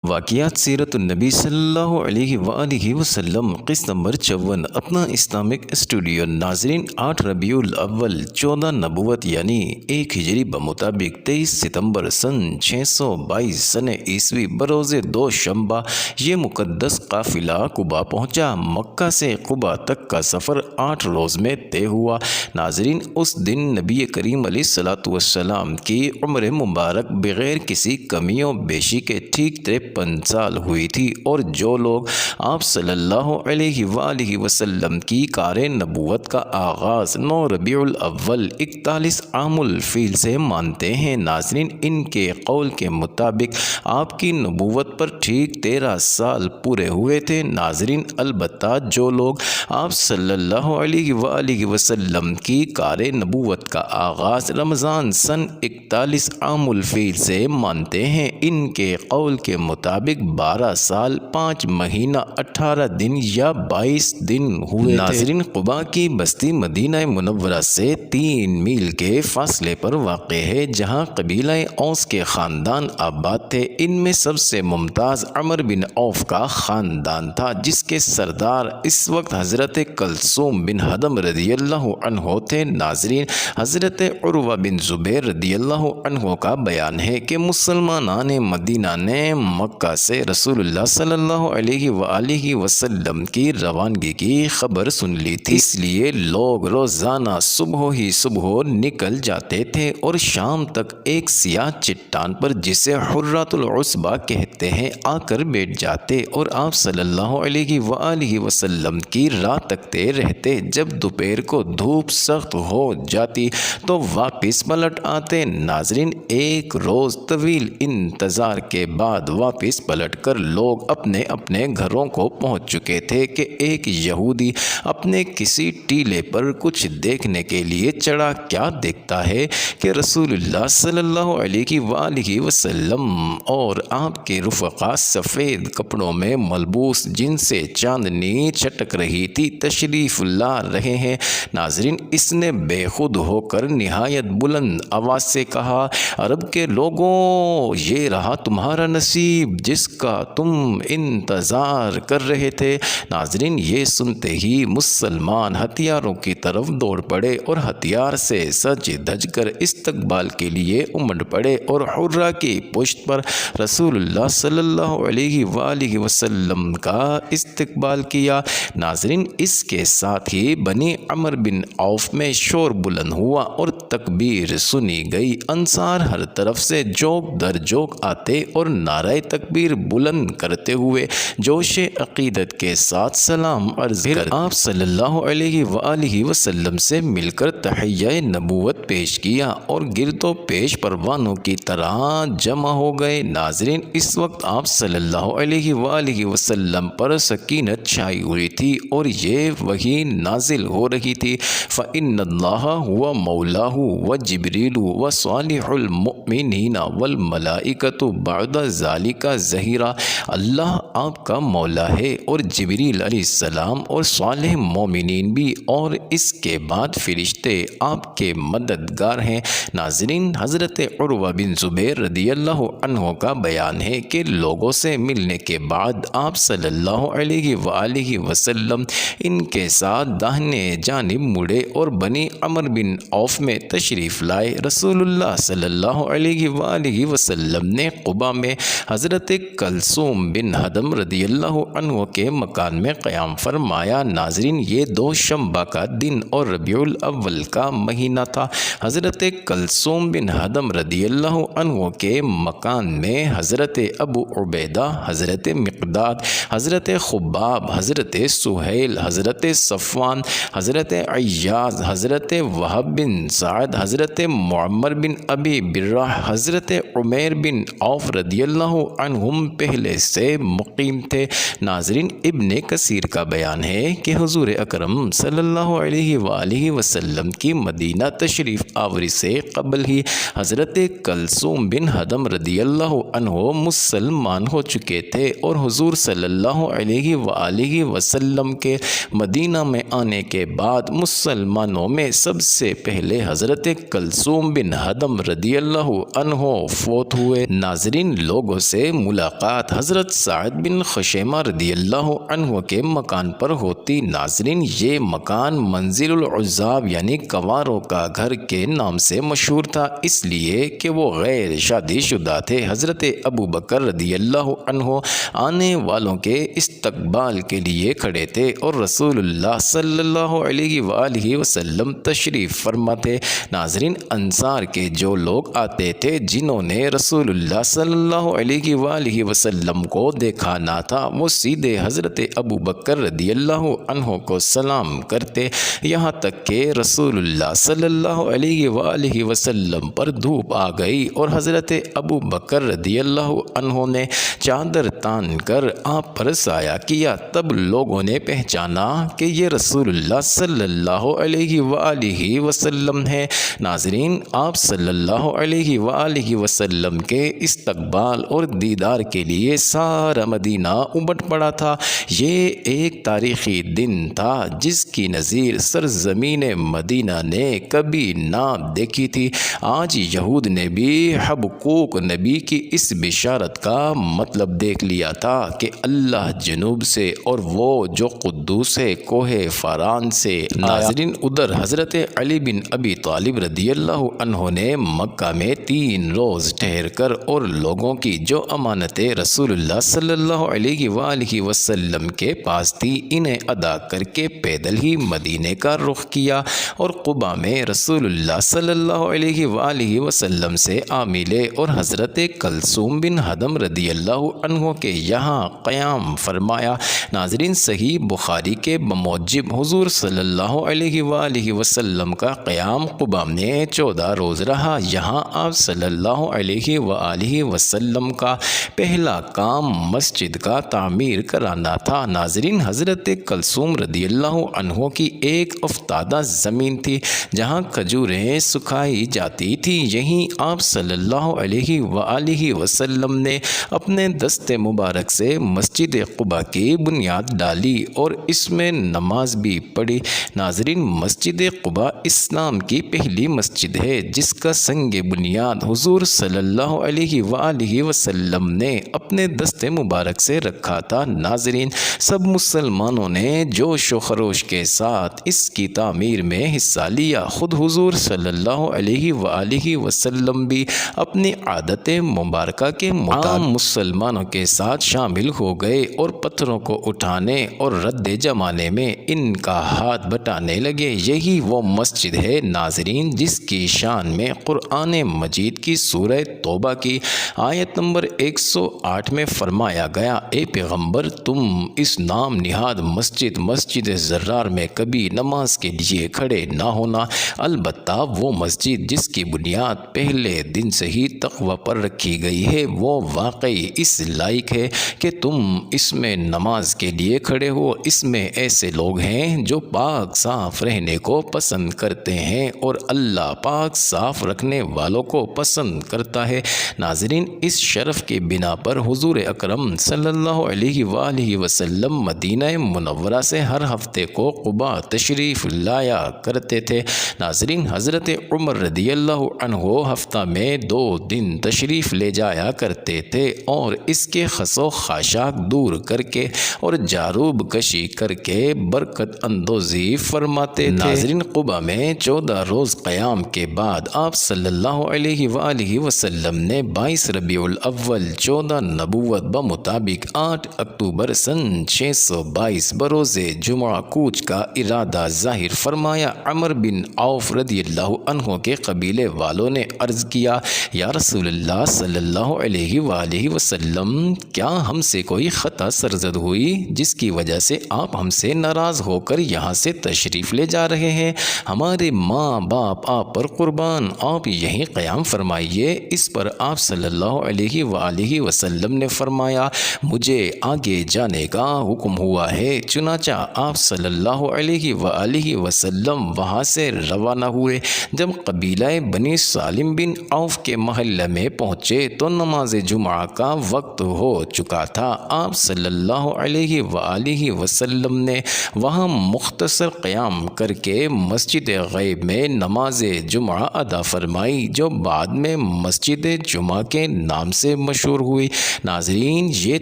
واقعات سیرت النبی صلی اللہ علیہ وآلہ وسلم قسط نمبر 54 اپنا اسلامک اسٹوڈیو۔ ناظرین، 8 ربیع الاول 14 نبوت یعنی 1 ہجری بمطابق 23 ستمبر سن 622 سن عیسوی بروز دوشنبہ یہ مقدس قافلہ قباء پہنچا۔ مکہ سے قباء تک کا سفر 8 روز میں طے ہوا۔ ناظرین، اس دن نبی کریم علیہ الصلوۃ والسلام کی عمر مبارک بغیر کسی کمیوں بیشی کے ٹھیک 53 سال ہوئی تھی، اور جو لوگ آپ صلی اللہ علیہ وآلہ وسلم کی کار نبوت کا آغاز 9 ربیع الاول 41 عام الفیل سے مانتے ہیں، ناظرین ان کے قول کے مطابق آپ کی نبوت پر ٹھیک 13 سال پورے ہوئے تھے۔ ناظرین، البتہ جو لوگ آپ صلی اللہ علیہ وآلہ وسلم کی کار نبوت کا آغاز رمضان سن 41 عام الفیل سے مانتے ہیں، ان کے قول کے مطابق 12 سال 5 مہینہ 18 دن یا 22 دن ہوئے تھے۔ ناظرین، قباء کی بستی مدینہ منورہ سے 3 میل کے فاصلے پر واقع ہے، جہاں قبیلہ اوس کے خاندان آباد تھے۔ ان میں سب سے ممتاز عمر بن عوف کا خاندان تھا، جس کے سردار اس وقت حضرت کلثوم بن ہدم رضی اللہ عنہ تھے۔ ناظرین، حضرت عروہ بن زبیر رضی اللہ عنہ کا بیان ہے کہ مسلمانان مدینہ نے مکہ سے رسول اللہ صلی اللہ علیہ وآلہ وسلم کی روانگی کی خبر سن لی تھی، اس لیے لوگ روزانہ صبح نکل جاتے تھے اور شام تک ایک سیاہ چٹان پر، جسے حرۃ العصبہ کہتے ہیں، آ کر بیٹھ جاتے اور آپ صلی اللہ علیہ وآلہ وسلم کی راہ تکتے رہتے۔ جب دوپہر کو دھوپ سخت ہو جاتی تو واپس پلٹ آتے۔ ناظرین، ایک روز طویل انتظار کے بعد واپس پلٹ کر لوگ اپنے اپنے گھروں کو پہنچ چکے تھے کہ ایک یہودی اپنے کسی ٹیلے پر کچھ دیکھنے کے لیے چڑھا۔ کیا دیکھتا ہے کہ رسول اللہ صلی اللہ علیہ وآلہ وسلم اور آپ کے رفقا سفید کپڑوں میں ملبوس، جن سے چاندنی چٹک رہی تھی، تشریف لا رہے ہیں۔ ناظرین، اس نے بے خود ہو کر نہایت بلند آواز سے کہا، عرب کے لوگوں، یہ رہا تمہارا نصیب جس کا تم انتظار کر رہے تھے۔ ناظرین، یہ سنتے ہی مسلمان ہتھیاروں کی طرف دوڑ پڑے اور ہتھیار سے سج دھج کر استقبال کے لیے امڑ پڑے اور حرہ کی پشت پر رسول اللہ صلی اللہ علیہ وآلہ وسلم کا استقبال کیا۔ ناظرین، اس کے ساتھ ہی بنی عمر بن عوف میں شور بلند ہوا اور تکبیر سنی گئی۔ انصار ہر طرف سے جوک در جوک آتے اور نعرہ تکبیر بلند کرتے ہوئے جوش عقیدت کے ساتھ سلام عرض کر آپ صلی اللہ علیہ وآلہ وسلم سے مل کر تحیہ نبوت پیش کیا اور گرد و پیش پروانوں کی طرح جمع ہو گئے۔ ناظرین، اس وقت آپ صلی اللہ علیہ وآلہ وسلم پر سکینت چھائی ہوئی تھی اور یہ وحی نازل ہو رہی تھی۔ فَإِنَّ اللَّهَ هُوَ مَوْلَاهُ وَجِبْرِيلُ وَصَالِحُ الْمُؤْمِنِينَ وَالْمَلَائِكَةُ بَعْدَ ذَلِكَ ظَهِيرًا۔ اللہ آپ کا مولا ہے اور جبریل علیہ السلام اور صالح مومنین بھی، اور اس کے بعد فرشتے آپ کے مددگار ہیں۔ ناظرین، حضرت عروہ بن زبیر رضی اللہ عنہ کا بیان ہے کہ لوگوں سے ملنے کے بعد آپ صلی اللہ علیہ وآلہ وسلم ان کے ساتھ داہنے جانب مڑے اور بنی عمر بن عوف میں تشریف لائے۔ رسول اللہ صلی اللہ علیہ وآلہ وسلم نے قباء میں حضرت کلثوم بن ہدم رضی اللہ عنہ کے مکان میں قیام فرمایا۔ ناظرین، یہ دوشنبہ کا دن اور ربیع الاول کا مہینہ تھا۔ حضرت کلثوم بن ہدم رضی اللہ عنہ کے مکان میں حضرت ابو عبیدہ، حضرت مقداد، حضرت خباب، حضرت سہیل، حضرت صفوان، حضرت عیاض، حضرت وہب بن سعد، حضرت معمر بن ابی برہ، حضرت عمیر بن عوف رضی اللہ عنہم پہلے سے مقیم تھے۔ ناظرین، ابن کثیر کا بیان ہے کہ حضور اکرم صلی اللہ علیہ وآلہ وسلم کی مدینہ تشریف آوری سے قبل ہی حضرت کلثوم بن ہدم رضی اللہ عنہ مسلمان ہو چکے تھے، اور حضور صلی اللہ علیہ وآلہ وسلم کے مدینہ میں آنے کے بعد مسلمانوں میں سب سے پہلے حضرت کلثوم بن ہدم رضی اللہ عنہ فوت ہوئے۔ ناظرین، لوگوں سے ملاقات حضرت سعد بن خشیمہ رضی اللہ عنہ کے مکان پر ہوتی۔ ناظرین، یہ مکان منزل العزاب یعنی کنواروں کا گھر کے نام سے مشہور تھا، اس لیے کہ وہ غیر شادی شدہ تھے۔ حضرت ابو بکر رضی اللہ عنہ آنے والوں کے استقبال کے لیے کھڑے تھے اور رسول اللہ صلی اللہ علیہ وآلہ وسلم تشریف فرما تھے۔ ناظرین، انصار کے جو لوگ آتے تھے جنہوں نے رسول اللہ صلی اللہ علیہ وآلہ وسلم کو دیکھا نہ تھا، وہ سیدھے حضرت ابو بکر رضی اللہ عنہ کو سلام کرتے، یہاں تک کہ رسول اللہ صلی اللہ علیہ وآلہ وسلم پر دھوپ آ گئی اور حضرت ابو بکر رضی اللہ عنہ نے چادر تان کر آپ پر سایہ کیا۔ تب لوگوں نے پہچانا کہ یہ رسول اللہ صلی اللہ علیہ وآلہ وسلم ہے۔ ناظرین، آپ صلی اللہ علیہ وآلہ وسلم کے استقبال اور دیدار کے لیے سارا مدینہ امٹ پڑا تھا۔ یہ ایک تاریخی دن تھا جس کی نظیر سرزمین مدینہ نے کبھی نہ دیکھی تھی۔ آج یہود نے بھی حبقوق نبی کی اس بشارت کا مطلب دیکھ لیا تھا کہ اللہ جنوب سے اور وہ جو قدوس ہے کوہ فاران سے آیا۔ ناظرین، ادھر حضرت علی بن ابی طالب رضی اللہ عنہ نے مکہ میں 3 روز ٹھہر کر اور لوگوں کی جو امانتیں رسول اللہ صلی اللہ علیہ وآلہ وسلم کے پاس تھی انہیں ادا کر کے پیدل ہی مدینے کا رخ کیا اور قباء میں رسول اللہ صلی اللہ علیہ وآلہ وسلم سے آ ملے اور حضرت کلثوم بن حدم رضی اللہ عنہ کے یہاں قیام فرمایا۔ ناظرین، صحیح بخاری کے بموجب حضور صلی اللہ علیہ وآلہ وسلم کا قیام قباء میں 14 روز رہا۔ یہاں آپ صلی اللہ علیہ وآلہ وسلم کا پہلا کام مسجد کا تعمیر کرانا تھا۔ ناظرین، حضرت کلثوم رضی اللہ عنہ کی ایک افتادہ زمین تھی جہاں کھجوریں سکھائی جاتی تھی، یہیں آپ صلی اللہ علیہ وآلہ وسلم نے اپنے دست مبارک سے مسجد قباء کی بنیاد ڈالی اور اس میں نماز بھی پڑھی۔ ناظرین، مسجد قباء اسلام کی پہلی مسجد ہے جس کا سنگ بنیاد حضور صلی اللہ علیہ وآلہ وسلم نے اپنے دست مبارک سے رکھا تھا۔ ناظرین، سب مسلمانوں نے جوش و خروش کے ساتھ اس کی تعمیر میں حصہ لیا۔ خود حضور صلی اللہ علیہ وآلہ وسلم بھی اپنی عادت مبارکہ کے مطابق مسلمانوں کے ساتھ شامل ہو گئے اور پتھروں کو اٹھانے اور رد جمانے میں ان کا ہاتھ بٹانے لگے۔ یہی وہ مسجد ہے ناظرین جس کی شان میں قرآن مجید کی سورہ توبہ کی آیت نمبر 108 میں فرمایا گیا، اے پیغمبر، تم اس نام نہاد مسجد زرار میں کبھی نماز کے لیے کھڑے نہ ہونا، البتہ وہ مسجد جس کی بنیاد پہلے دن سے ہی تقوی پر رکھی گئی ہے وہ واقعی اس لائق ہے کہ تم اس میں نماز کے لیے کھڑے ہو۔ اس میں ایسے لوگ ہیں جو پاک صاف رہنے کو پسند کرتے ہیں اور اللہ پاک صاف رکھنے والوں کو پسند کرتا ہے۔ ناظرین، اس شرف کے بنا پر حضور اکرم صلی اللہ علیہ وآلہ وسلم مدینہ منورہ سے ہر ہفتے کو قباء تشریف لایا کرتے تھے۔ ناظرین، حضرت عمر رضی اللہ عنہ ہفتہ میں 2 دن تشریف لے جایا کرتے تھے اور اس کے خس و خاشاک دور کر کے اور جاروب کشی کر کے برکت اندوزی فرماتے تھے۔ ناظرین، قباء میں 14 روز قیام کے بعد آپ صلی اللہ علیہ وآلہ وسلم نے 22 ربیع الاول 14 نبوت بمطابق 8 اکتوبر سن 622 بروز جمعہ کوچ کا ارادہ ظاہر فرمایا۔ عمر بن عوف رضی اللہ عنہ کے قبیلے والوں نے عرض کیا، یا رسول اللہ صلی اللہ علیہ وآلہ وسلم، کیا ہم سے کوئی خطا سرزد ہوئی جس کی وجہ سے آپ ہم سے ناراض ہو کر یہاں سے تشریف لے جا رہے ہیں؟ ہمارے ماں باپ آپ پر قربان، آپ یہیں قیام فرمائیے۔ اس پر آپ صلی اللہ علیہ وآلہ وسلم نے فرمایا، مجھے آگے جانے کا حکم ہوا ہے۔ چنانچہ آپ صلی اللہ علیہ وآلہ وسلم وہاں سے روانہ ہوئے۔ جب قبیلہ بنی سالم بن عوف کے محلے میں پہنچے تو نماز جمعہ کا وقت ہو چکا تھا۔ آپ صلی اللہ علیہ وآلہ وسلم نے وہاں مختصر قیام کر کے مسجد غیب میں نماز جمعہ ادا فرمائی جو بعد میں مسجد جمعہ کے نام سے مشہور مشہور ہوئی۔ ناظرین، یہ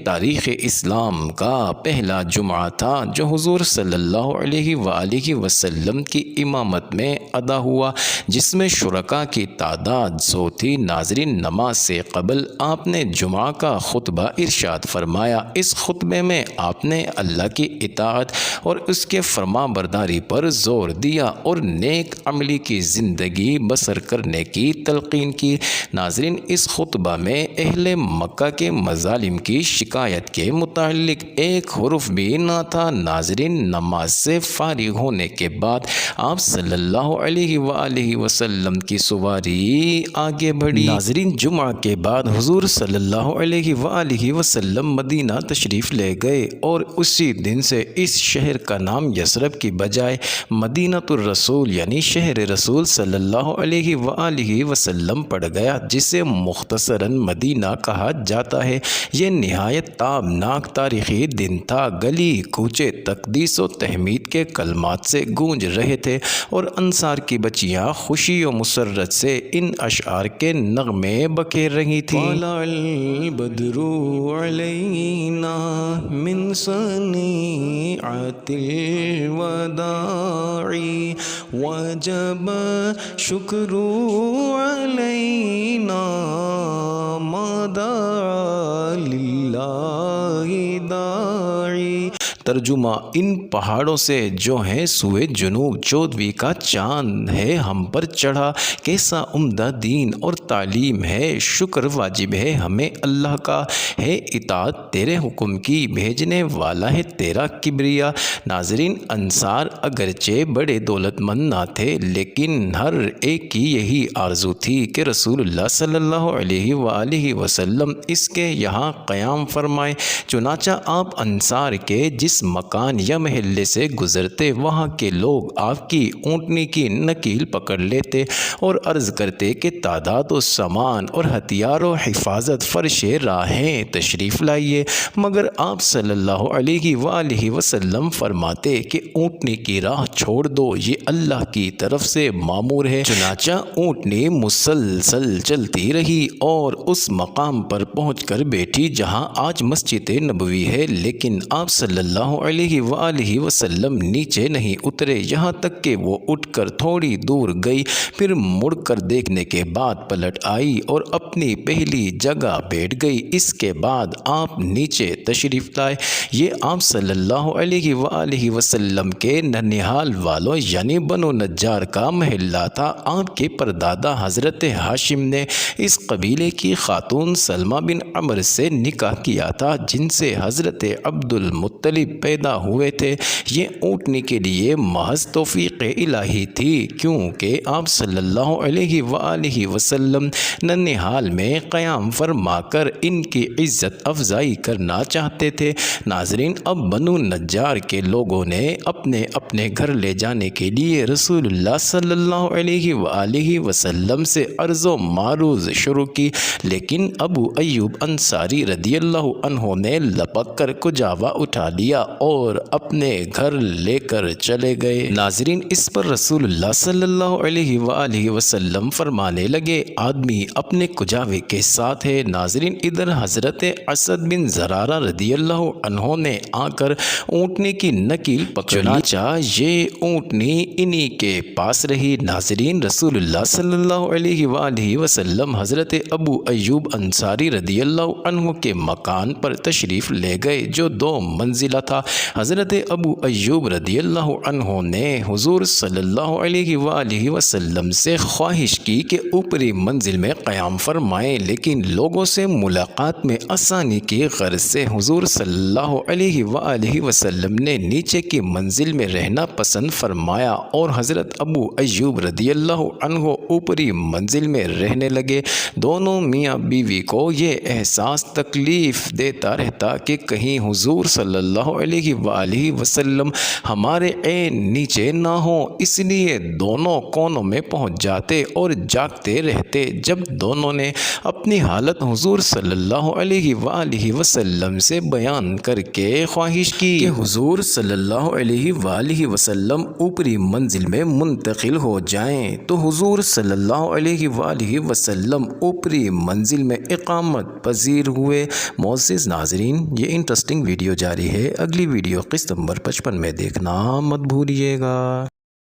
تاریخ اسلام کا پہلا جمعہ تھا جو حضور صلی اللہ علیہ وآلہ وسلم کی امامت میں ادا ہوا، جس میں شرکاء کی تعداد 100 تھی۔ ناظرین، نماز سے قبل آپ نے جمعہ کا خطبہ ارشاد فرمایا۔ اس خطبے میں آپ نے اللہ کی اطاعت اور اس کے فرما برداری پر زور دیا اور نیک عملی کی زندگی بسر کرنے کی تلقین کی۔ ناظرین، اس خطبہ میں اہل مکہ کے مظالم کی شکایت کے متعلق ایک حرف بھی نہ تھا۔ ناظرین، نماز سے فارغ ہونے کے بعد آپ صلی اللہ علیہ وآلہ وسلم کی سواری آگے بڑھی۔ ناظرین، جمعہ کے بعد حضور صلی اللہ علیہ وآلہ وسلم مدینہ تشریف لے گئے اور اسی دن سے اس شہر کا نام یثرب کی بجائے مدینہ الرسول یعنی شہر رسول صلی اللہ علیہ وآلہ وسلم پڑ گیا، جسے مختصراً مدینہ کہا جاتا ہے۔ یہ نہایت تابناک تاریخی دن تھا۔ گلی کوچے تقدیس و تحمید کے کلمات سے گونج رہے تھے اور انصار کی بچیاں خوشی و مسرت سے ان اشعار کے نغمے بکھیر رہی تھیں۔ طلع البدر علینا من ثنیعۃ الوداع وجب شکر علینا ما دعا للہ داعی۔ ترجمہ: ان پہاڑوں سے جو ہیں سوئے جنوب 14ویں کا چاند ہے ہم پر چڑھا، کیسا عمدہ دین اور تعلیم ہے، شکر واجب ہے ہمیں اللہ کا، ہے اطاعت تیرے حکم کی، بھیجنے والا ہے تیرا کبریا۔ ناظرین، انصار اگرچہ بڑے دولت مند نہ تھے، لیکن ہر ایک کی یہی آرزو تھی کہ رسول اللہ صلی اللہ علیہ وآلہ وسلم اس کے یہاں قیام فرمائے۔ چنانچہ آپ انصار کے جس مکان یا محلے سے گزرتے، وہاں کے لوگ آپ کی اونٹنی کی نکیل پکڑ لیتے اور عرض کرتے کہ تعداد و سامان اور ہتھیار و حفاظت فرش راہیں تشریف لائیے، مگر آپ صلی اللہ علیہ وآلہ وسلم فرماتے کہ اونٹنی کی راہ چھوڑ دو، یہ اللہ کی طرف سے مامور ہے۔ چنانچہ اونٹنی مسلسل چلتی رہی اور اس مقام پر پہنچ کر بیٹھی جہاں آج مسجد نبوی ہے، لیکن آپ صلی اللہ علیہ وآلہ وسلم نیچے نہیں اترے، یہاں تک کہ وہ اٹھ کر تھوڑی دور گئی، پھر مڑ کر دیکھنے کے بعد پلٹ آئی اور اپنی پہلی جگہ بیٹھ گئی۔ اس کے بعد آپ نیچے تشریف لائے۔ یہ آپ صلی اللہ علیہ وآلہ وسلم کے ننھیال والوں یعنی بنو نجار کا محلہ تھا۔ آپ کے پردادا حضرت ہاشم نے اس قبیلے کی خاتون سلمہ بن عمر سے نکاح کیا تھا، جن سے حضرت عبد المطلب پیدا ہوئے تھے۔ یہ اونٹنی کے لیے محض توفیق الہی تھی، کیونکہ آپ صلی اللہ علیہ وآلہ وسلم ننھیال میں قیام فرما کر ان کی عزت افزائی کرنا چاہتے تھے۔ ناظرین، اب بنو نجار کے لوگوں نے اپنے اپنے گھر لے جانے کے لیے رسول اللہ صلی اللہ علیہ وآلہ وسلم سے عرض و معروض شروع کی، لیکن ابو ایوب انصاری رضی اللہ عنہ نے لپک کر کجاوا اٹھا لیا اور اپنے گھر لے کر چلے گئے۔ ناظرین، اس پر رسول اللہ صلی اللہ علیہ وآلہ وسلم فرمانے لگے، آدمی اپنے کجاوے کے ساتھ ہے۔ ناظرین، ادھر حضرت اسد بن زرارہ رضی اللہ عنہ نے آ کر اونٹنی کی نکیل پکڑ لی، چنانچہ یہ اونٹنی انہی کے پاس رہی۔ ناظرین، رسول اللہ صلی اللہ علیہ وآلہ وسلم حضرت ابو ایوب انصاری رضی اللہ عنہ کے مکان پر تشریف لے گئے، جو 2 منزلہ تھا۔ حضرت ابو ایوب رضی اللہ عنہ نے حضور صلی اللہ علیہ وآلہ وسلم سے خواہش کی کہ اوپری منزل میں قیام فرمائیں، لیکن لوگوں سے ملاقات میں آسانی کی غرض سے حضور صلی اللہ علیہ وآلہ وسلم نے نیچے کی منزل میں رہنا پسند فرمایا اور حضرت ابو ایوب رضی اللہ عنہ اوپری منزل میں رہنے لگے۔ دونوں میاں بیوی کو یہ احساس تکلیف دیتا رہتا کہ کہیں حضور صلی اللہ علیہ وآلہ وسلم ہمارے عین نیچے نہ ہو، اس لیے دونوں کونوں میں پہنچ جاتے اور جاگتے رہتے۔ جب دونوں نے اپنی حالت حضور صلی اللہ علیہ وآلہ وسلم سے بیان کر کے خواہش کی کہ حضور صلی اللہ علیہ وآلہ وسلم اوپری منزل میں منتقل ہو جائیں، تو حضور صلی اللہ علیہ وآلہ وسلم اوپری منزل میں اقامت پذیر ہوئے۔ معزز ناظرین، یہ انٹرسٹنگ ویڈیو جاری ہے، اگلی ویڈیو قسط نمبر 55 میں دیکھنا مت بھولیے گا۔